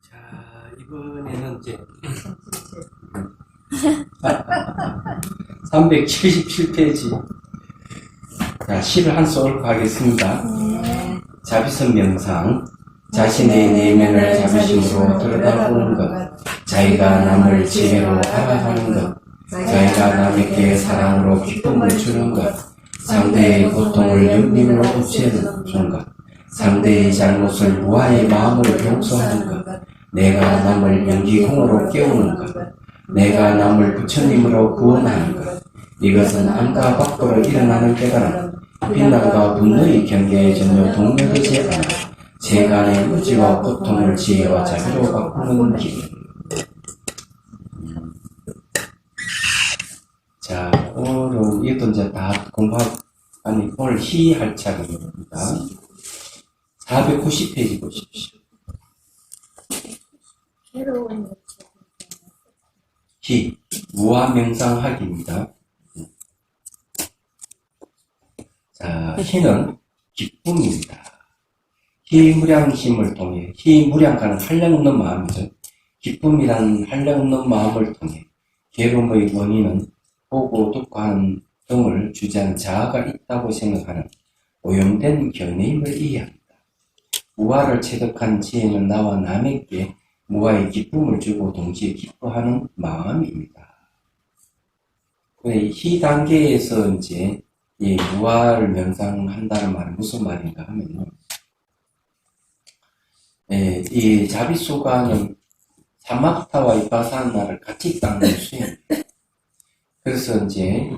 자, 이번에는 이제 377페이지. 자, 시를 한 쏠 가겠습니다. 자비선 명상. 자신의 내면을 자비심으로 들여다보는 것. 자기가 남을 지혜로 알아가는 것. 자기가 남에게 사랑으로 기쁨을 주는 것. 상대의 고통을 연민으로 없애주는 것. 상대의 잘못을 무아의 마음으로 용서하는 것. 내가 남을 연기공으로 깨우는 것. 내가 남을 부처님으로 구원하는 것. 이것은 안과 밖으로 일어나는 깨달음. 비난과 분노의 경계에 전혀 동요되지 않아 세간의 무지와 고통을 지혜와 자비로 바꾸는 길. 자, 오늘은 이것도 이제 다 아니, 오늘 희할 차례입니다. 490페이지 보십시오. 희, 무아명상학입니다. 자, 희는 기쁨입니다. 희무량심을 통해, 희무량가는 한량없는 마음이죠. 기쁨이란 한량없는 마음을 통해 괴로움의 원인은 보고 독한 등을 주제한 자아가 있다고 생각하는 오염된 견해임을 이해합니다. 무아를 체득한 지혜는 나와 남에게 무아의 기쁨을 주고 동시에 기뻐하는 마음입니다. 희 단계에서 이제 이 무아를 명상한다는 말은 무슨 말인가 하면요. 이 자비소가는 사마타와 이파사나를 같이 닦는 수행입니다. 그래서 이제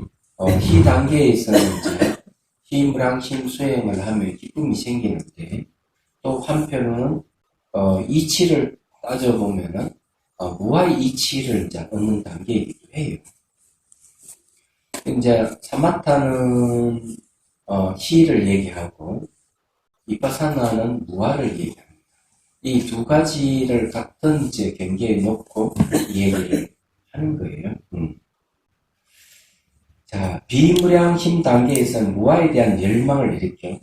희 단계에서는 이제 희무량심 수행을 하면 기쁨이 생기는데 또 한편으로는 이치를 따져보면은 무아의 이치를 이제 얻는 단계이기도 해요. 이제 사마타는 희를 얘기하고 이파사나는 무아를 얘기합니다. 이 두 가지를 같은 이제 경계에 놓고 얘기를 하는 거예요. 자, 비무량심 단계에서는 무아에 대한 열망을 일으켜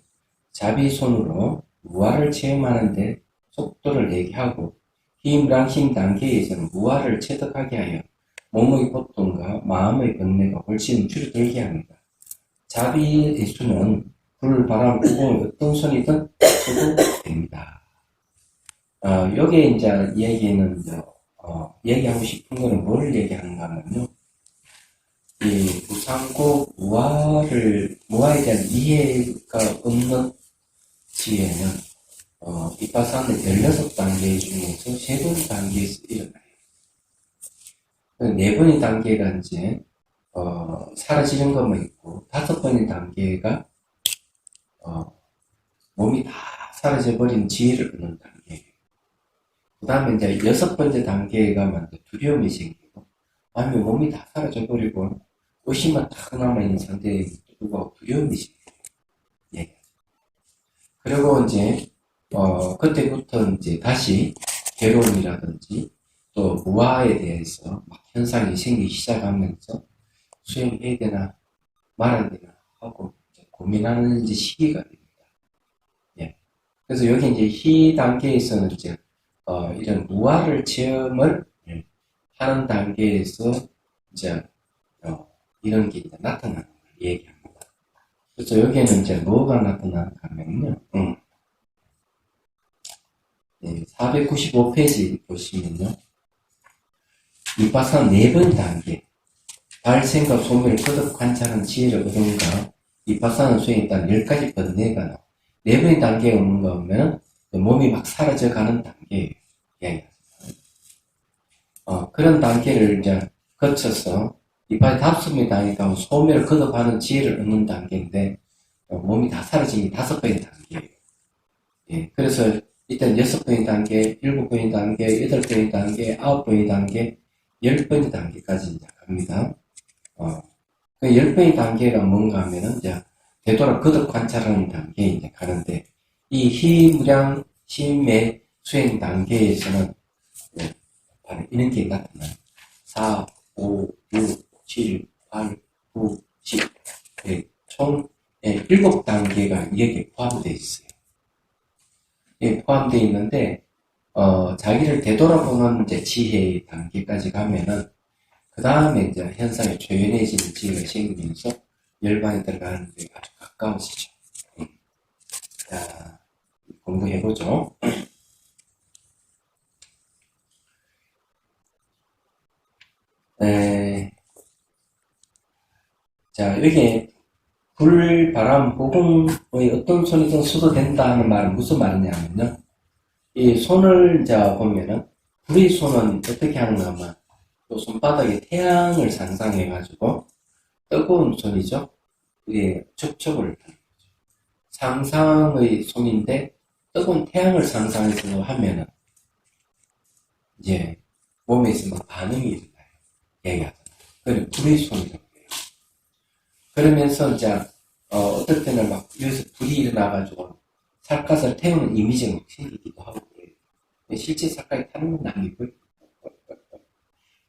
자비손으로 무아를 체험하는데 속도를 내게 하고, 희무량심 단계에서는 무아를 체득하게 하여 몸의 고통과 마음의 번뇌가 훨씬 줄어들게 합니다. 자비의 수는 불, 바람, 구공 어떤 손이든 써도 됩니다. 여기에 이제 얘기는 얘기하고 싶은 거는 뭘 얘기하는가 하면요. 이 무상고 무아에 대한 이해가 없는 지혜는 이파사는 16단계 중에서 3번 단계에서 일어나요. 4번의 단계가 이제 사라지는 것만 있고 5번의 단계가 몸이 다 사라져버린 지혜를 얻는 단계예요. 그 다음에 이제 6번째 단계가 먼저 두려움이 생기고, 아니면 몸이 다 사라져버리고 의심만 딱 남아있는 상태에 두고 두려움이 생겨요. 예. 그리고 이제 그때부터 이제 다시 괴로움이라든지 또 무아에 대해서 막 현상이 생기기 시작하면서 수행해야 되나 말아야 되나 하고 이제 고민하는 이제 시기가 됩니다. 예. 그래서 여기 이제 희 단계에서는 이제 이런 무아를 체험을 하는 단계에서 이제 이런 게 이제 나타나는 걸 얘기합니다. 그래서 여기에는 이제 뭐가 나타나는가 하면요. 495페이지 보시면요. 이파사는 4번 단계. 발생과 소멸을 거듭 관찰하는 지혜를 얻은가, 이파사는 수행에 따른 10가지 번뇌가 나와. 4번의 단계에 오는 거 보면 몸이 막 사라져 가는 단계예요. 그런 단계를 이제 거쳐서 이파의 답습이 다니까 소멸을 거듭하는 지혜를 얻는 단계인데, 몸이 다 사라진 게 5번의 단계예요. 예, 그래서 일단 6번의 단계, 7번의 단계, 8번의 단계, 9번의 단계, 10번의 단계까지 이제 갑니다. 그 10번의 단계가 뭔가 하면은 이제 되돌아 거듭 관찰하는 단계에 이제 가는데, 이 희무량 심의 수행 단계에서는 바로 이런 게 나타나요. 4, 5, 6, 7, 8, 9, 10. 총 7단계가 여기에 포함되어 있어요. 예, 포함되어 있는데, 자기를 되돌아보는 이제 지혜의 단계까지 가면은, 그 다음에 이제 현상이 초연해지는 지혜가 생기면서 열반에 들어가는 데 아주 가까워지죠. 자, 공부해보죠. 자, 여기 불, 바람, 호공의 어떤 손이든 써도 된다 하는 말은 무슨 말이냐면요. 이 손을 이제 보면은, 불의 손은 어떻게 하는가 하면, 또 손바닥에 태양을 상상해가지고, 뜨거운 손이죠. 이게 촉촉을 하는 거죠. 상상의 손인데, 뜨거운 태양을 상상해서 하면은, 이제, 몸에서 막 반응이 일어나요. 얘기하잖아요. 그걸 불의 손이라고 해요. 그러면서 이제, 어떨 때는 막, 여기서 불이 일어나가지고, 삿갓을 태우는 이미지가 막 생기기도 하고, 그래요. 실제 삿갓이 타는 건 아니고요.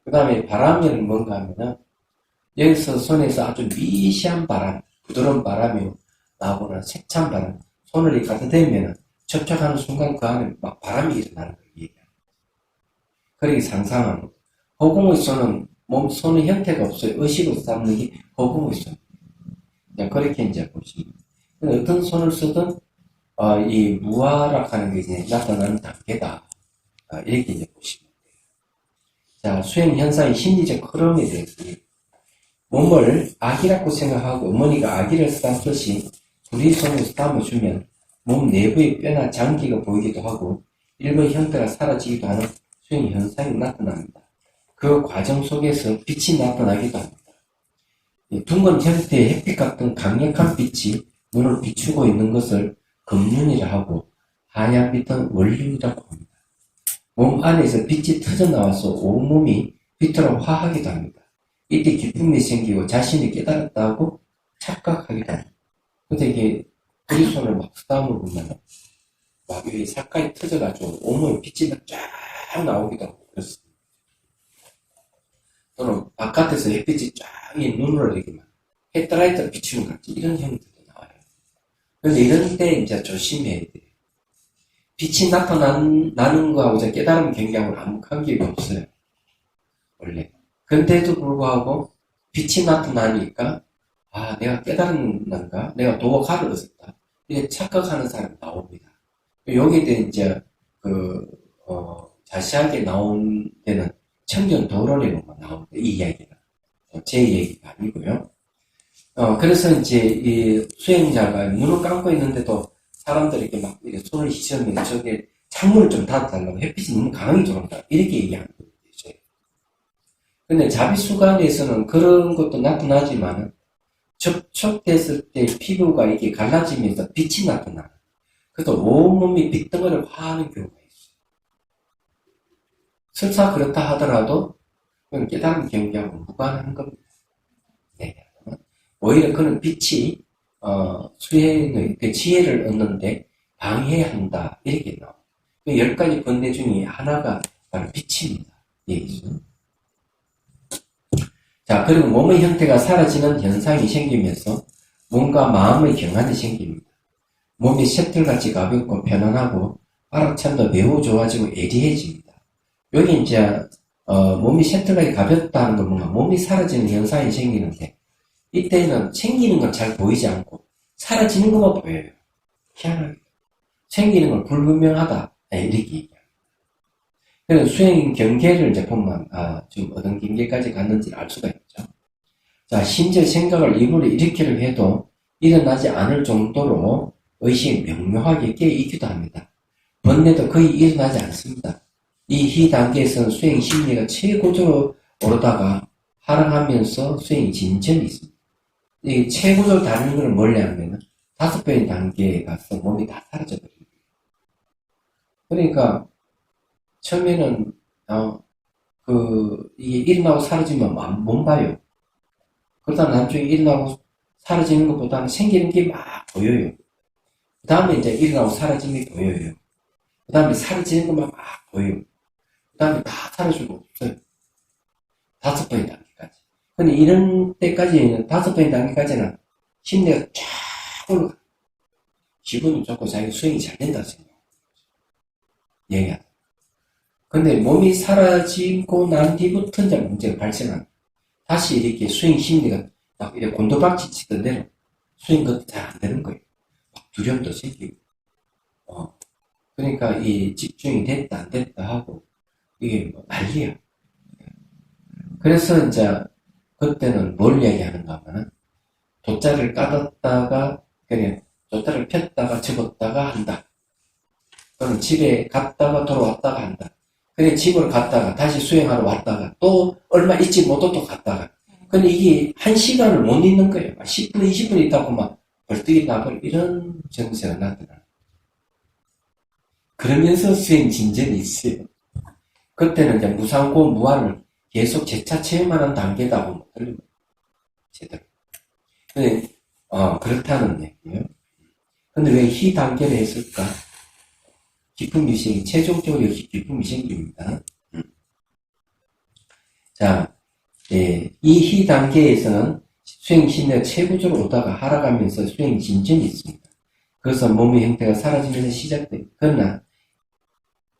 그 다음에 바람은 뭔가 하면은, 여기서 손에서 아주 미시한 바람, 부드러운 바람이 나오거나 세찬 바람, 손을 이렇게 갖다 대면은, 접촉하는 순간 그 안에 막 바람이 일어나는 걸 얘기해요. 그렇게 상상하는 거. 허공의 손은, 손의 형태가 없어요. 의식으로 쌓는 게 허공의 손. 그렇게 이제 보시면. 어떤 손을 쓰든, 이 무아락하는 게 이제 나타나는 단계다. 이렇게 이제 보시면 돼요. 자, 수행 현상의 심리적 흐름에 대해서 몸을 아기라고 생각하고 어머니가 아기를 쓰다듯이 불이 손으로 담아주면 몸 내부의 뼈나 장기가 보이기도 하고 일부 형태가 사라지기도 하는 수행 현상이 나타납니다. 그 과정 속에서 빛이 나타나기도 합니다. 둥근 형태의 햇빛 같은 강력한 빛이 눈을 비추고 있는 것을 금륜이라 하고 하얀 빛은 원륜이라고 합니다. 몸 안에서 빛이 터져나와서 온몸이 빛으로 화하기도 합니다. 이때 기쁨이 생기고 자신이 깨달았다고 착각하기도 합니다. 근데 이게 우리 손을 막 쓰다듬어 보면 막 이 색깔이 터져가지고 온몸에 빛이 쫙 나오기도 하고 그렇습니다. 또는 바깥에서 햇빛이 쫙 이 눈으로 이렇게 막 헤드라이트를 비추는 것 같이 이런 형태도 나와요. 그런데 이런 때 이제 조심해야 돼요. 빛이 나타나는 거하고 이제 깨달음 경계하고는 아무 관계가 없어요. 원래. 근데도 불구하고 빛이 나타나니까 내가 깨달았는가? 내가 도가를 얻었다. 이렇게 착각하는 사람이 나옵니다. 여기에 대해 이제 자세하게 나온 데는 청전도론에만 나옵니다. 이 이야기가. 제 얘기가 아니고요. 그래서 이제 이 수행자가 눈을 감고 있는데도 사람들에게 막 이렇게 손을 휘저으면 저게 창문을 좀 닫아달라고 햇빛이 너무 강하게 들어온다. 이렇게 얘기하는 거죠. 근데 자비수간에서는 그런 것도 나타나지만 접촉됐을 때 피부가 이렇게 갈라지면서 빛이 나타나. 그래서 온몸이 빛덩어리를 화하는 경우가 있어요. 설사 그렇다 하더라도 그건 깨달은 경계하고 무관한 겁니다. 네. 오히려 그는 빛이 수행의 그 지혜를 얻는데 방해한다. 이렇게 나와요. 10가지 번뇌 중에 하나가 바로 빛입니다. 얘기죠. 자, 그리고 몸의 형태가 사라지는 현상이 생기면서 몸과 마음의 경안이 생깁니다. 몸이 셔틀같이 가볍고 편안하고 알아참도 매우 좋아지고 예리해집니다. 여기 이제 몸이 셔틀같이 가볍다는 건 뭔가 몸이 사라지는 현상이 생기는데 이때는 생기는 건 잘 보이지 않고 사라지는 것만 보여요. 희한하게. 생기는 건 불분명하다. 이렇게 얘기합니다. 그래서 수행 경계를 이제 보면 좀 어떤 경계까지 갔는지를 알 수가 있죠. 자, 심지어 생각을 입으로 일으키려 해도 일어나지 않을 정도로 의식이 명료하게 깨있기도 합니다. 번뇌도 거의 일어나지 않습니다. 이 희 단계에서는 수행 심리가 최고조로 오르다가 하락하면서 수행이 진전이 있습니다. 이 최고조로 다른 걸 멀리 하면 5번의 단계에 가서 몸이 다 사라져버립니다. 그러니까 처음에는 이게 일어나고 사라지면 못 봐요. 그러다 나중에 일어나고 사라지는 것보다는 생기는 게 막 보여요. 그 다음에 이제 일어나고 사라짐이 보여요. 그 다음에 사라지는 것만 막 보여요. 그 다음에 다 사라지고 없어요. 5번의 단계까지. 근데 이런 때까지는 5번의 단계까지는 심리가 쫙 올라가. 기분이 좋고 자기 수행이 잘 된다고 생각해요. 얘기하다. 근데 몸이 사라지고 난 뒤부터 이제 문제가 발생합니다. 다시 이렇게 수행 심리가 막 이렇게 곤두박질 치던 대로 수행 것도 잘 안 되는 거예요. 막 두려움도 생기고, 그러니까 이 집중이 됐다 안 됐다 하고 이게 뭐 난리야. 그래서 이제 그때는 뭘 얘기하는가 하면은 돗자리를 까뒀다가 그냥 돗자리를 폈다가 접었다가 한다. 또는 집에 갔다가 돌아왔다가 한다. 그래 집을 갔다가 다시 수행하러 왔다가 또 얼마 있지 못하고 또 갔다가. 근데 이게 한 시간을 못 있는 거예요. 10분, 20분 있다고 막 벌떡이 나버려 이런 증세가 나더라. 그러면서 수행 진전이 있어요. 그때는 이제 무상고 무한을 계속 재차 체험하는 단계다 보면 틀린 거예요. 제대로. 근데, 그렇다는 얘기예요. 근데 왜 희 단계를 했을까? 깊은 미생이, 최종적으로 역시 깊은 미생입니다. 자, 이 희 단계에서는 수행 신뢰가 최고적으로 오다가 하락하면서 수행 진전이 있습니다. 그래서 몸의 형태가 사라지면서 시작됩니다. 그러나,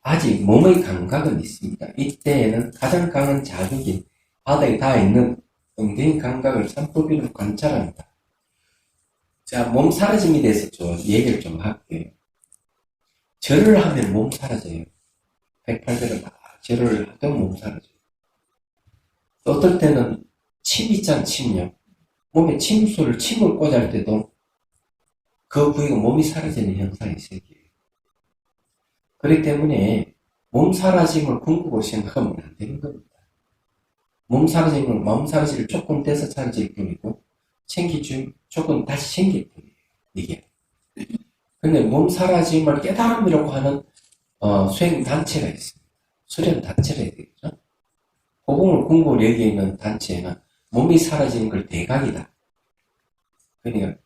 아직 몸의 감각은 있습니다. 이때에는 가장 강한 자극인 바닥에 닿아있는 엉덩이 감각을 산법으로 관찰합니다. 자, 몸 사라짐에 대해서 좀 얘기를 좀 할게요. 절을 하면 몸 사라져요. 108배를 막 절을 하던 몸 사라져요. 어떨 때는 침 있잖아, 침요. 몸에 침을 꽂을 때도 그 부위가 몸이 사라지는 현상이 생겨요. 그렇기 때문에 몸 사라짐을 궁극으로 생각하면 안 되는 겁니다. 몸 사라짐은 마음 사라질 조금 돼서 사라질 뿐이고 생기줄 조금 다시 생길 뿐이에요. 이게. 근데 몸 사라짐을 깨달음이라고 하는 수행 단체가 있습니다. 수련 단체가 해야 되겠죠. 호봉을 궁극으로 얘기하는 단체는 몸이 사라지는 걸 대각이다. 그러니까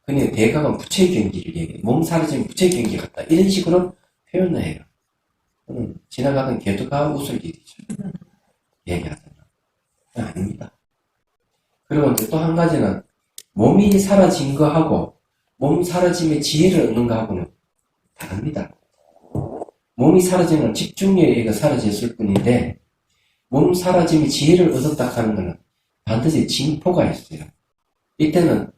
대각은 부채 경기를 얘기해요. 몸 사라지면 부채 경기 같다. 이런 식으로 표현을 해요. 지나가던 개도가 웃을 일이죠. 얘기하잖아. 아닙니다. 그리고 또 한 가지는 몸이 사라진 거하고 몸 사라짐의 지혜를 얻는 거하고는 다릅니다. 몸이 사라지는 건 집중력에 의해 사라졌을 뿐인데 몸 사라짐의 지혜를 얻었다 하는 것은 반드시 징표가 있어요. 이때는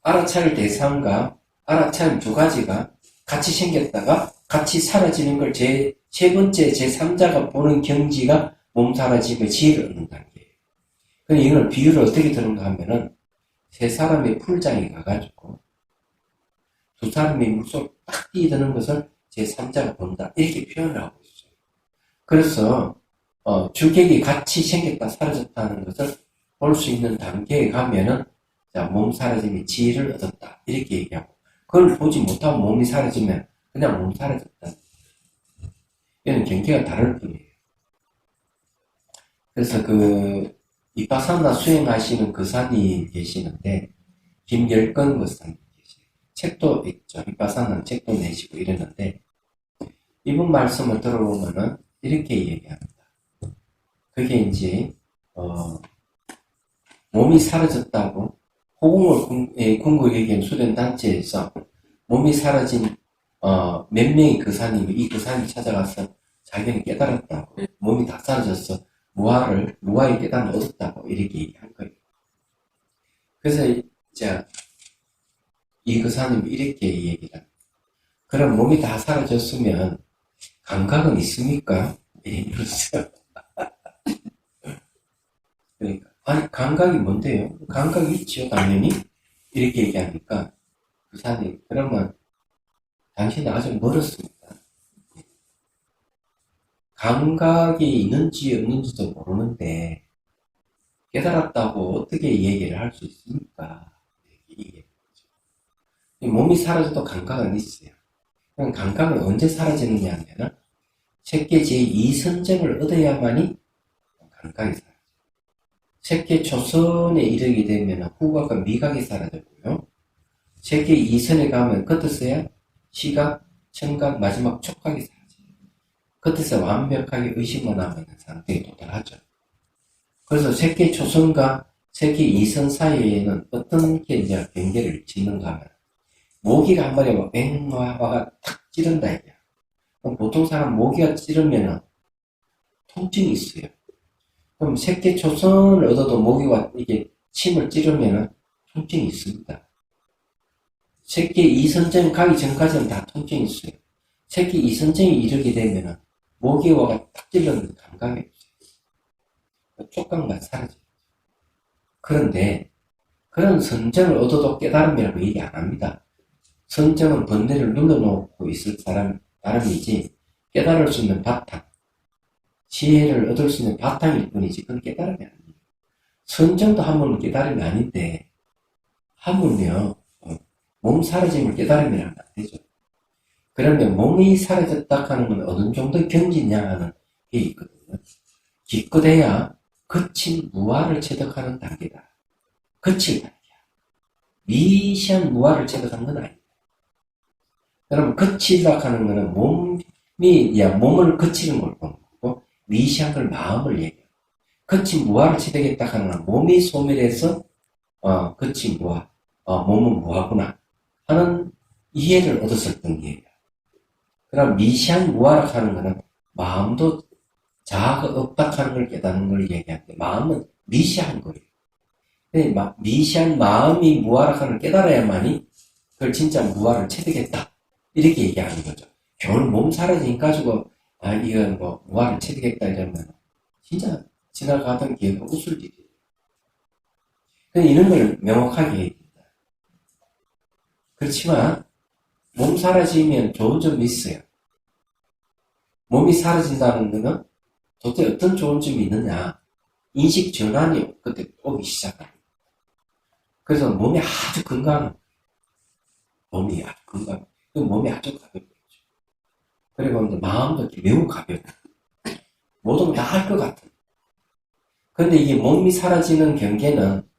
알아차릴 대상과 알아차림 두 가지가 같이 생겼다가 같이 사라지는 걸 세 번째 제3자가 보는 경지가 몸 사라짐의 지혜를 얻는 단계예요. 근데 이걸 비유를 어떻게 드는가 하면은 세 사람이 풀장에 가가지고 두 사람이 물속 딱 뛰어드는 것을 제3자가 본다. 이렇게 표현을 하고 있어요. 그래서 주객이 같이 생겼다 사라졌다는 것을 볼 수 있는 단계에 가면은 자, 몸 사라짐이 지혜를 얻었다. 이렇게 얘기하고 그걸 보지 못하고 몸이 사라지면 그냥 몸 사라졌다. 이런 경계가 다를 뿐이에요. 그래서 이파사나 수행하시는 거사님 계시는데 김열건 거사님 계시요 책도 있죠. 이파사나 책도 내시고 이랬는데 이분 말씀을 들어보면은 이렇게 얘기합니다. 그게 이제 몸이 사라졌다고 호공을 궁극 얘기한 수련 단체에서 몸이 사라진 몇 명의 거사님이 이 거사님 찾아가서 자기는 깨달았다고 몸이 다 사라졌어. 무아의 깨달음을 얻었다고 이렇게 얘기한 거예요. 그래서 이제 이 거사님이 이렇게 얘기를 합니다. 그럼 몸이 다 사라졌으면 감각은 있습니까? 이렇게 물었어요. 그러니까 아니 감각이 뭔데요? 감각이 있죠 당연히 이렇게 얘기하니까 거사님 그러면 당신은 아직 멀었습니다. 감각이 있는지 없는지도 모르는데 깨달았다고 어떻게 얘기를 할 수 있습니까? 몸이 사라져도 감각은 있어요. 그럼 감각은 언제 사라지느냐 하면 색계 제2선정을 얻어야만이 감각이 사라져요. 색계 초선에 이르게 되면 후각과 미각이 사라졌고요. 색계 2선에 가면 겉에서야 시각, 청각, 마지막 촉각이 사라져요. 겉에서 완벽하게 의식만 남아있는 상태에 도달하죠. 그래서 색계 초선과 색계 2선 사이에는 어떤 게 이제 경계를 짓는가 하면 모기가 한 마리가 맹화가 탁 찌른다 이게. 그럼 보통 사람 모기가 찌르면은 통증이 있어요. 그럼 새끼 초선을 얻어도 모기가 이게 침을 찌르면은 통증이 있습니다. 새끼 이선증 가기 전까지는 다 통증이 있어요. 새끼 이선증이 이르게 되면은 모기와가 딱 찔렀는데 감각이 없어요. 촉각만 사라져요. 그런데 그런 선정을 얻어도 깨달음이라고 얘기 안 합니다. 선정은 번뇌를 눌러놓고 있을 사람이지 깨달을 수 있는 바탕, 지혜를 얻을 수 있는 바탕일 뿐이지 그건 깨달음이 아니에요. 선정도 하면 깨달음이 아닌데 하물며 몸 사라짐을 깨달음이라면 안 되죠. 그러면 몸이 사라졌다 하는 건 어느 정도 경지냐 하는 게 있거든요. 기껏해야 거친 무아를 체득하는 단계다. 거칠 단계야. 미시한 무아를 체득하는 건 아니다. 그러면 거치다 하는 거는 몸을 거치는 걸 보는 거고, 미시한 걸 마음을 얘기해요. 거친 무아를 체득했다 하는 건 몸이 소멸해서, 거친 무아, 몸은 무아구나 하는 이해를 얻었을 뿐이에요. 그럼 미시한 무아라 하는 거는 마음도 자아가 없다 하는 걸 깨닫는 걸 얘기하는데, 마음은 미시한 거예요. 미시한 마음이 무아라 하는 걸 깨달아야만이 그걸 진짜 무아를 체득했다. 이렇게 얘기하는 거죠. 겨울 몸 사라지니까 가지고, 이건 뭐, 무아를 체득했다 이러면, 진짜 지나가던 기회가 웃을지죠. 이런 걸 명확하게 얘기합니다. 그렇지만, 몸 사라지면 좋은 점이 있어요. 몸이 사라진다는 거는 도대체 어떤 좋은 점이 있느냐. 인식 전환이 그때 오기 시작합니다. 그래서 몸이 아주 건강한, 몸이 아주 건강, 몸이 아주 가볍겠죠. 그리고 마음도 매우 가벼워. 모든 걸 다 할 것 같아요. 그런데 이게 몸이 사라지는 경계는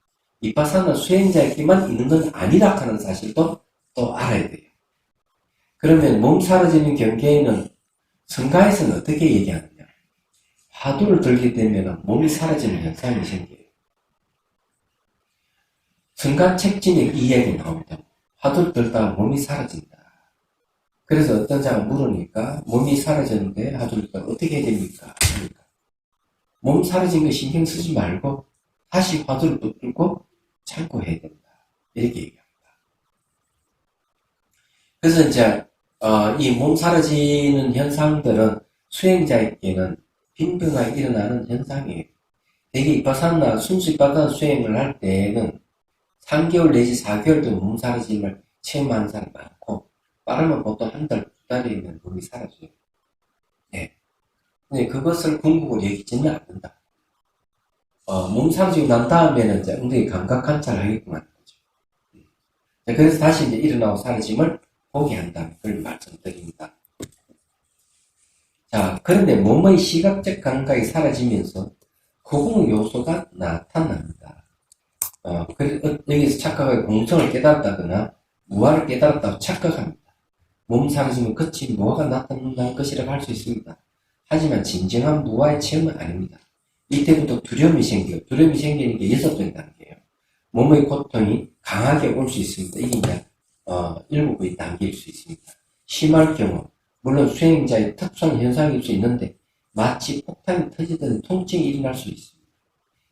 비파사나 수행자에게만 있는 건 아니다 하는 사실도 또 알아야 돼요. 그러면 몸 사라지는 경계에는 성가에서는 어떻게 얘기하느냐. 화두를 들게 되면 몸이 사라지는 현상이 생겨요. 성가책진에 이 얘기 나옵니다. 화두를 들다가 몸이 사라진다. 그래서 어떤 자가 물으니까 몸이 사라졌는데 화두를 들다 어떻게 해야 됩니까? 그러니까 몸 사라진 거 신경 쓰지 말고 다시 화두를 붙들고 참고 해야 된다. 이렇게 얘기합니다. 그래서 이제 이 몸 사라지는 현상들은 수행자에게는 빈번하게 일어나는 현상이에요. 대개 이파사나 순수 이파사나 수행을 할 때는 3개월 내지 4개월도 몸 사라짐을 체험하는 사람이 많고, 빠르면 보통 한 달, 두 달이면 몸이 사라져요. 네. 근데 그것을 궁극으로 얘기지는 않는다. 몸 사라지고 난 다음에는 이제 엉덩이 감각 관찰을 하게끔 하는 거죠. 그래서 다시 이제 일어나고 사라짐을 보게 한다는 걸 말씀드립니다. 자, 그런데 몸의 시각적 감각이 사라지면서 허공 요소가 나타납니다. 여기서 착각하고 공성을 깨달았다거나 무아를 깨달았다고 착각합니다. 몸 사라지면 거친 무아가 나타난다는 것이라고 할 수 있습니다. 하지만 진정한 무아의 체험은 아닙니다. 이때부터 두려움이 생겨요. 두려움이 생기는 게 6번의 단계예요. 몸의 고통이 강하게 올 수 있습니다. 이게 이제 7번의 단계일 수 있습니다. 심할 경우, 물론 수행자의 특수한 현상일 수 있는데 마치 폭탄이 터지던 통증이 일어날 수 있습니다.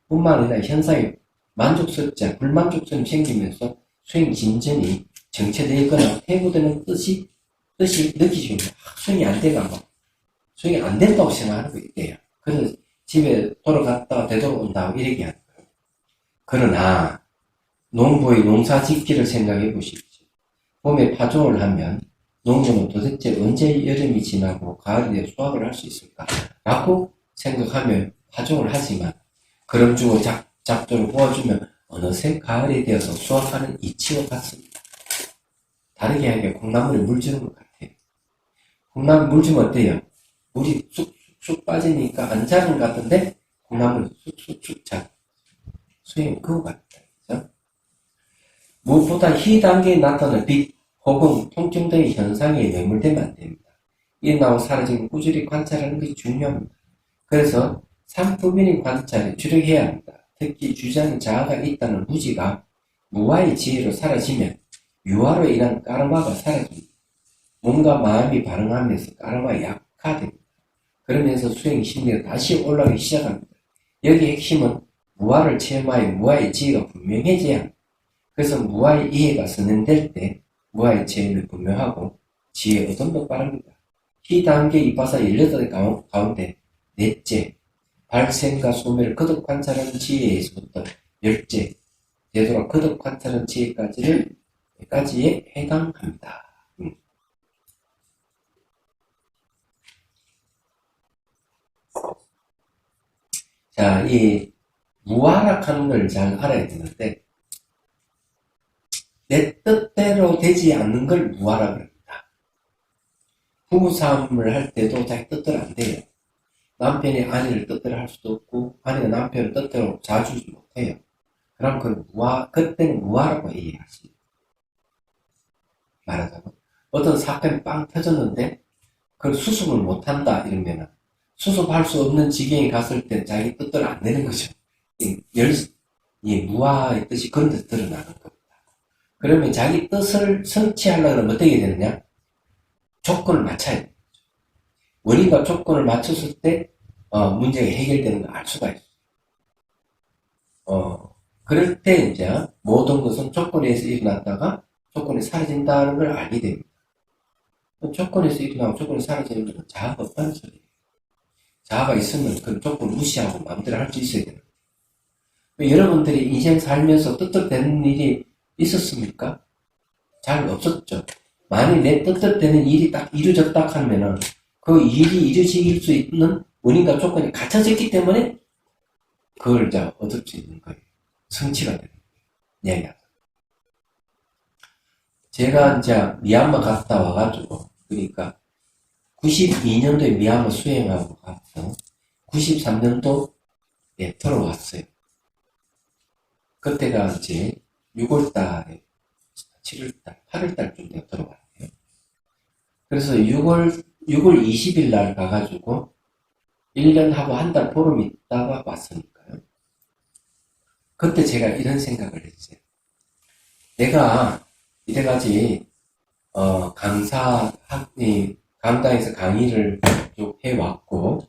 뿐만 아니라 현상이 만족스럽지 불만족성이 생기면서 수행 진전이 정체되거나 퇴보되는 뜻이 느끼시면 수행이 안 되가 수행이 안 된다고 생각하는 거 있대요. 그래서 집에 돌아갔다가 되돌아온다고 이렇게 하는 거예요. 그러나 농부의 농사 짓기를 생각해 보십시오. 봄에 파종을 하면 농부는 도대체 언제 여름이 지나고 가을이 되어 수확을 할 수 있을까? 라고 생각하며 파종을 하지만 그럼 주고 작조를 뽑아주면 어느새 가을이 되어서 수확하는 이치와 같습니다. 다르게 하기에 콩나물에 물 주는 것 같아요. 콩나물 물 주면 어때요? 물이 쑥쑥 빠지니까 안 자른 것 같은데 콩나물이 쑥쑥쑥 자. 수행은 그거 같아요. 그렇죠? 무엇보다 희 단계에 나타나는 빛, 혹은 통증 등의 현상에 매몰되면 안 됩니다. 일어나고 사라지는 꾸준히 관찰하는 것이 중요합니다. 그래서 삼품인의 관찰에 주력해야 합니다. 특히 주장의 자아가 있다는 무지가 무아의 지혜로 사라지면 유아로 인한 까르마가 사라집니다. 몸과 마음이 반응하면서 까르마 약화됩니다. 그러면서 수행 심리가 다시 올라가기 시작합니다. 여기 핵심은 무아를 체험하여 무아의 지혜가 분명해져야 합니다. 그래서 무아의 이해가 선행될 때 무아의 체험이 분명하고 지혜의 얻음도 빠릅니다. 이 단계 이파사 18개 가운데 넷째, 발생과 소멸을 거듭 관찰하는 지혜에서부터 열째, 되도록 거듭 관찰하는 지혜까지에 해당합니다. 자, 이 무아락하는 걸 잘 알아야 되는데 내 뜻대로 되지 않는 걸 무아라 그럽니다. 부부싸움을 할 때도 자기 뜻대로 안 돼요. 남편이 아내를 뜻대로 할 수도 없고 아내가 남편을 뜻대로 자주지 못해요. 그럼 그건 그때는 무아라고 이해하십니다. 말하자면 어떤 사건이 빵 터졌는데 그걸 수습을 못한다 이러면은 수습할 수 없는 지경에 갔을 때 자기 뜻대로 안 되는 거죠. 무아의 뜻이 그런 데서 드러나는 겁니다. 그러면 자기 뜻을 성취하려고 하면 어떻게 되느냐? 조건을 맞춰야 돼요. 원인과 조건을 맞췄을 때 문제가 해결되는 걸 알 수가 있어요. 그럴 때 이제 모든 것은 조건에서 일어났다가 조건이 사라진다는 걸 알게 됩니다. 조건에서 일어나고 조건이 사라지는 것은 자아가 없다는 소리예요. 자아가 있으면 그 조건을 무시하고 마음대로 할 수 있어야 돼요. 여러분들이 인생 살면서 뜻대로 되는 일이 있었습니까? 잘 없었죠. 만약 내 뜻대로 되는 일이 딱 이루어졌다 하면은 그 일이 이루어질 수 있는 원인과 조건이 갖춰졌기 때문에 그걸 이제 얻을 수 있는 거예요. 성취가 되는 거예요. 이야기하다. 제가 이제 미얀마 갔다 와가지고, 그러니까 92년도에 미얀마 수행하고 가서 93년도에 들어왔어요. 그때가 이제 6월달에 7월달, 8월달쯤 내가 들어왔네요. 그래서 6월 20일 날 가가지고 1년 하고 한 달 보름 있다가 왔으니까요. 그때 제가 이런 생각을 했어요. 내가 이때까지 강당에서 강의를 쭉 해왔고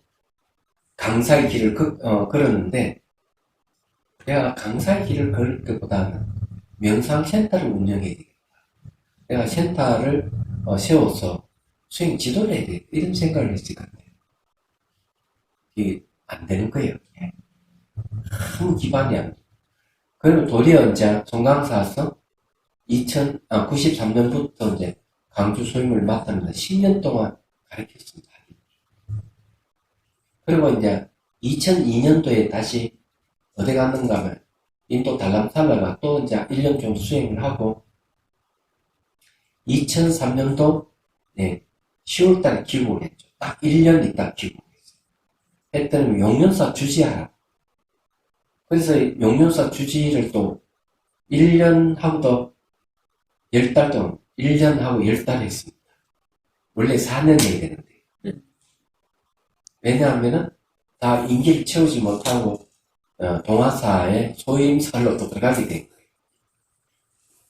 강사의 길을 걸었는데 내가 강사의 길을 걸을 때보다는 명상센터를 운영해야 되겠다. 내가 센터를 세워서 수행 지도를 해야 되겠다. 이런 생각을 했을 것 같아요. 이게 안 되는 거예요. 아무 기반이 안 돼. 그러면 도리어 이제 송강사에서 93년부터 이제 강주 소임을 맡았는데 10년 동안 가르쳤습니다. 그리고 이제 2002년도에 다시 어디 갔는가 하면 인도 달람살라가 또 이제 1년 정도 수행을 하고 2003년도 10월달에 귀국을 했죠. 딱 1년 있다 귀국을 했어요. 했더니 용련사 주지하라. 그래서 용련사 주지를 또 1년 하고도 10달 동안 1년 하고 10달 했습니다. 원래 4년 해야 되는데 왜냐하면은 다 임기를 채우지 못하고 동화사의 소임살로 또 들어가게 된 거예요.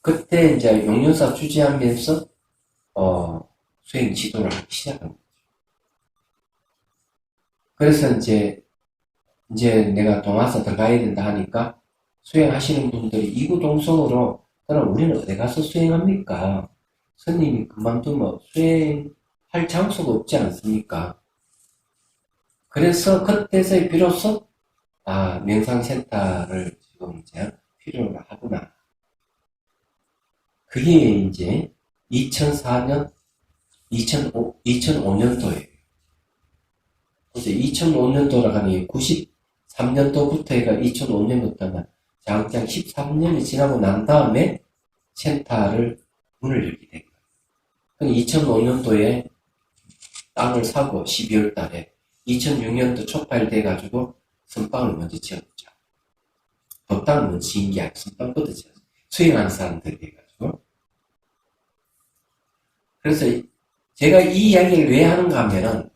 그때 이제 용련사 주지하면서 수행 지도를 하기 시작한 거죠. 그래서 이제 내가 동화사 들어가야 된다 하니까 수행하시는 분들이 이구동성으로 그럼 우리는 어디 가서 수행합니까? 스님이 그만두면 수행할 장소가 없지 않습니까? 그래서 그때서 비로소 명상센터를 지금 이제 필요로 하구나. 그게 이제 2004년, 2005년도에요. 그래서 2005년도라고 하니 93년도부터 해가 2005년부터는 장장 13년이 지나고 난 다음에 센터를 문을 열게 된 거예요. 2005년도에 땅을 사고 12월 달에 2006년도 초파일 돼가지고 선빵을 먼저 지었죠. 법당을 먼저 지은 게 아니고 선빵부터 지었어요. 수행하는 사람들이 해가지고. 그래서 제가 이 이야기를 왜 하는가 하면은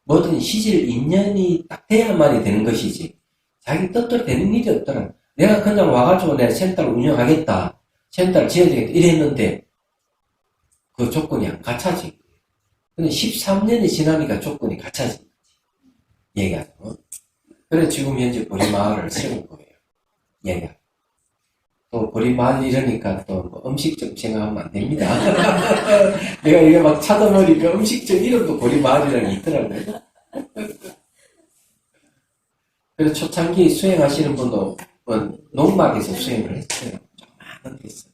뭐든 시질 인연이 딱 돼야만이 되는 것이지 자기 뜻대로 되는 일이 없더라. 내가 그냥 와가지고 내가 센터를 운영하겠다. 센터를 지어야 되겠다. 이랬는데 그 조건이 안 갖춰진 거예요. 근데 13년이 지나니까 조건이 갖춰진 거지. 얘기하자면. 그래서 지금 현재 보리마을을 세운 거예요. 얘기하자면. 또 보리마을 이러니까 또 뭐 음식점 생각하면 안 됩니다. 내가 이게 막 찾아보니까 음식점 이름도 보리마을이라는 게 있더라고요. 그래서 초창기 수행하시는 분도 농막에서 수행을 했어요. 많은 데 있어요.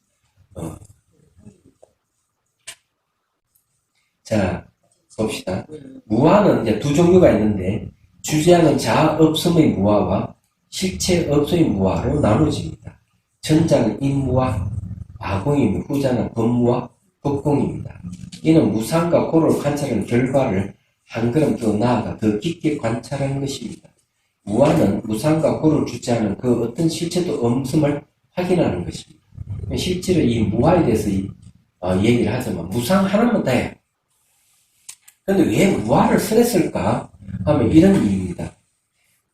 자, 봅시다. 무아는 이제 두 종류가 있는데, 주제하는 자아 없음의 무아와 실체 없음의 무아로 나눠집니다. 전자는 인무아, 아공이며 후자는 법무아, 법공입니다. 이는 무상과 고를 관찰하는 결과를 한 걸음 더 나아가 더 깊게 관찰하는 것입니다. 무아는 무상과 고를 주제하는 그 어떤 실체도 없음을 확인하는 것입니다. 실제로 이 무아에 대해서 얘기를 하자면 무상 하나만 다예요. 근데 왜 무아를 쓰랬을까 하면 이런 이유입니다.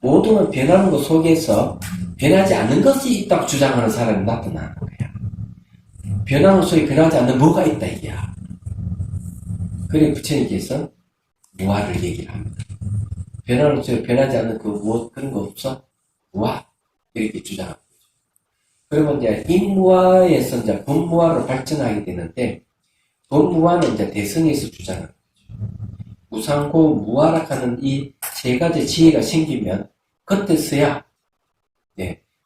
모두는 변하는 것 속에서 변하지 않는 것이 있다고 주장하는 사람이 나타나는 거야. 변하는 속에 변하지 않는 뭐가 있다 이게야. 그래 부처님께서 무아를 얘기를 합니다. 변하는 속에 변하지 않는 그 무엇 그런 거 없어? 무아 이렇게 주장합니다. 그러면 이제 인무아에서 이제 법무아로 발전하게 되는데 법무아는 이제 대승에서 주장합니다. 무상고 무아락하는 이 세 가지 지혜가 생기면 그때서야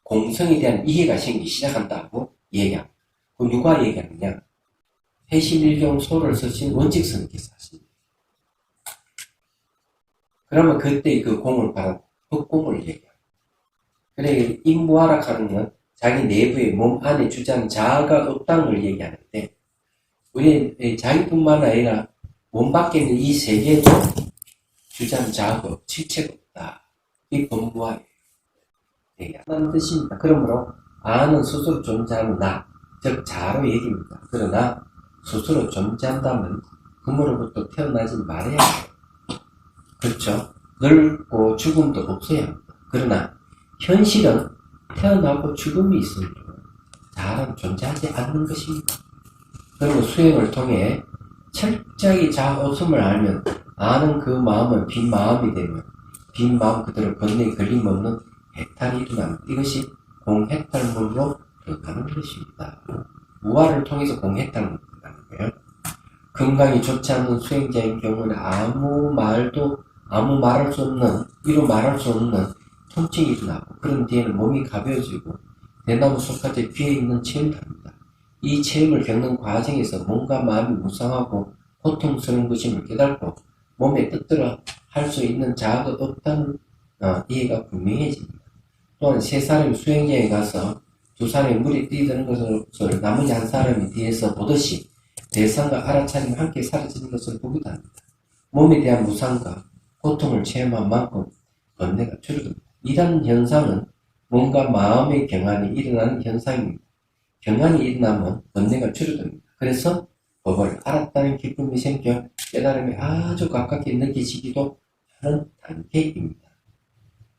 공성에 대한 이해가 생기기 시작한다고 얘기합니다. 그럼 누가 얘기하느냐? 해실일경 소를 쓰신 원칙스님께서 하십니다. 그러면 그때 그 공을 바로 흑공을 얘기합니다. 그래 인무아락하는 건 자기 내부에 몸 안에 주장하는 자아가 없다는 걸 얘기하는데 우리 자기뿐만 아니라 몸 밖에 있는 이 세계도 주장 자아가 실체가 없다. 이 법무아예요. 하는 뜻입니다. 그러므로 아는 스스로 존재하는 나, 즉 자아로 얘기입니다. 그러나 스스로 존재한다면 그물로부터 태어나지 말아야 해요. 그렇죠? 늙고 죽음도 없어야 합니다. 그러나 현실은 태어나고 죽음이 있으므로 자아는 존재하지 않는 것입니다. 그러면 수행을 통해 철저히 자아 없음을 알면 아는 그 마음은 빈 마음이 되면 빈 마음 그대로 건너에 걸림없는 해탈이 일어납니다. 이것이 공해탈문으로 들어가는 것입니다. 무아를 통해서 공해탈문으로 들어가는 거예요. 건강이 좋지 않은 수행자인 경우는 아무 말할 수 없는 이루 말할 수 없는 통증이 일어나고 그런 뒤에는 몸이 가벼워지고 대나무 숲까지 비어있는 체험을 합니다. 이 체험을 겪는 과정에서 몸과 마음이 무상하고 고통스러운 것임을 깨닫고 몸에 뜻대로 할 수 있는 자아가 없다는 이해가 분명해집니다. 또한 세 사람이 수행장에 가서 두 사람이 물에 뛰드는 것을 나머지 한 사람이 뒤에서 보듯이 대상과 알아차림이 함께 사라지는 것을 보기도 합니다. 몸에 대한 무상과 고통을 체험한 만큼 번뇌가 줄어듭니다. 이런 현상은 몸과 마음의 경환이 일어나는 현상입니다. 경환이 일어나면 번뇌가 줄어듭니다. 그래서 법을 알았다는 기쁨이 생겨 깨달음이 아주 가깝게 느껴지기도 하는 단계입니다.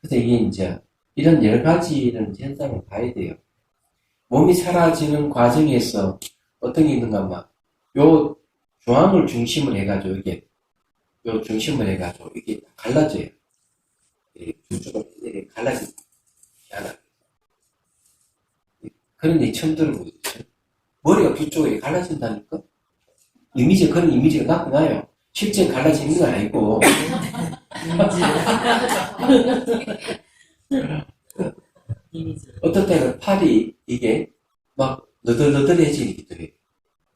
그래서 이게 이제 이런 여러 가지 이런 현상을 봐야 돼요. 몸이 사라지는 과정에서 어떤 게 있는가 하면 요 중앙을 중심을 해가지고 이게 요 중심을 해가지고 이게 갈라져요. 두 쪽으로 이렇게 갈라집니다. 하나. 그런 얘기 처음 들어보겠죠. 머리가 두 쪽에 갈라진다니까? 그런 이미지가 나타나요. 실제 갈라지는 건 아니고. 어떤 때는 팔이 이게 막 너덜너덜해지기도 해요.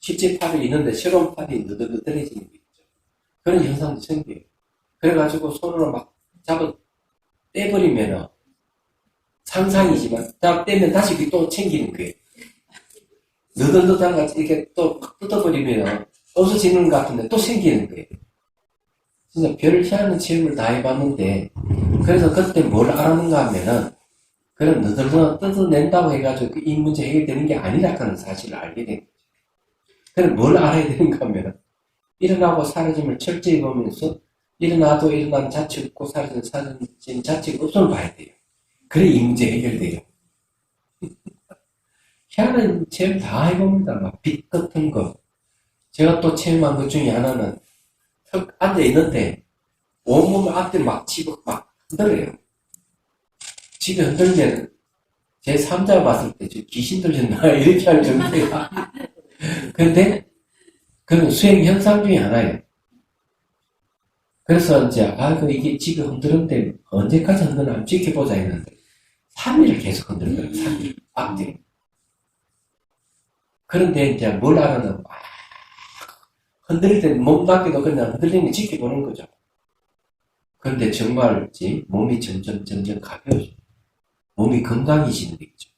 실제 팔이 있는데 새로운 팔이 너덜너덜해지는 게 있죠. 그런 현상도 생겨요. 그래가지고 손으로 막 떼버리면 상상이지만 딱 떼면 다시 그게 또 챙기는 거예요. 너덜너덜한 같이 이렇게 또 뜯어버리면 없어지는 것 같은데 또 생기는 거예요. 진짜 별 희한한 체험을 다 해봤는데 그래서 그때 뭘 알았는가 하면은 그런 너덜너덜 뜯어낸다고 해가지고 이 문제 해결되는 게 아니라 하는 사실을 알게 된 거죠. 그럼 뭘 알아야 되는가 하면은 일어나고 사라짐을 철저히 보면서 일어나도 일어난 자체 없고 사라진 자체가 없음을 봐야 돼요. 그래 이 문제 해결돼요. 희한한 체험 다 해봅니다. 막 빛 같은 거, 제가 또 체험한 것 중에 하나는 턱 앉아있는데 온몸을 앞에 막 집어 막 흔들어요. 집에 흔들면 제 3자 봤을 때 저 귀신 들렸나 이렇게 할 정도야. 근데 그건 수행 현상 중에 하나예요. 그래서 이제 이게 집에 흔들었는데 언제까지 흔들나 한번 지켜보자 했는데 3일을 계속 흔들더라고요. 3일 앞뒤. 그런데 이제 뭘 알아는 막 흔들릴 때 몸 밖에도 그냥 흔들리는 거 지켜보는 거죠. 그런데 정말 몸이 점점 가벼워져요. 몸이 건강해지는 거죠.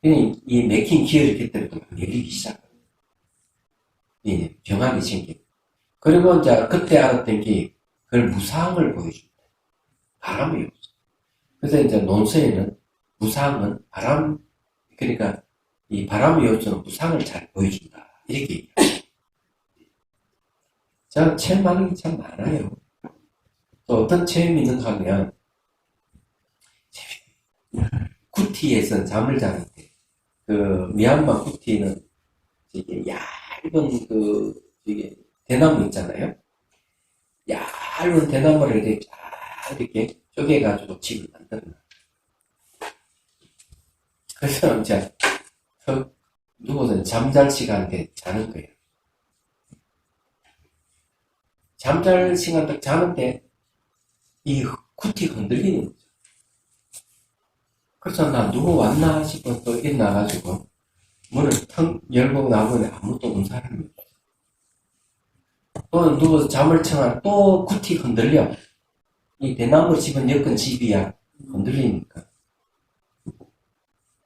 이 맥힌 기혈이 그때부터 막 열리기 시작해요. 병환이 생겨요. 그리고 이제 그때 알았던 게 그걸 무상을 보여줍니다. 바람이 없어. 그래서 이제 논서에는 무상은 바람, 그러니까 이 바람이 없어서 무상을 잘 보여준다. 이렇게 얘기해요. 제가 체험하는 게 참 많아요. 또 어떤 체험이 있는가 하면 구티에서 잠을 자는데 그 미얀마 구티는 되게 얇은 이게 대나무 있잖아요. 얇은 대나무를 이렇게 쫙 이렇게 쪼개가지고 집을 만들어놔. 그래서 이제 누워서 잠잘 시간에 자는 거예요. 잠잘 시간 딱 자는데 이 구티가 흔들리는 거죠. 그래서 나 누구 왔나 싶어 또 일어나가지고 문을 텅 열고 나보니 아무도 온 사람이 없어. 또 누워서 잠을 청한 또 구티가 흔들려. 이 대나무 집은 여건 집이야. 흔들리니까.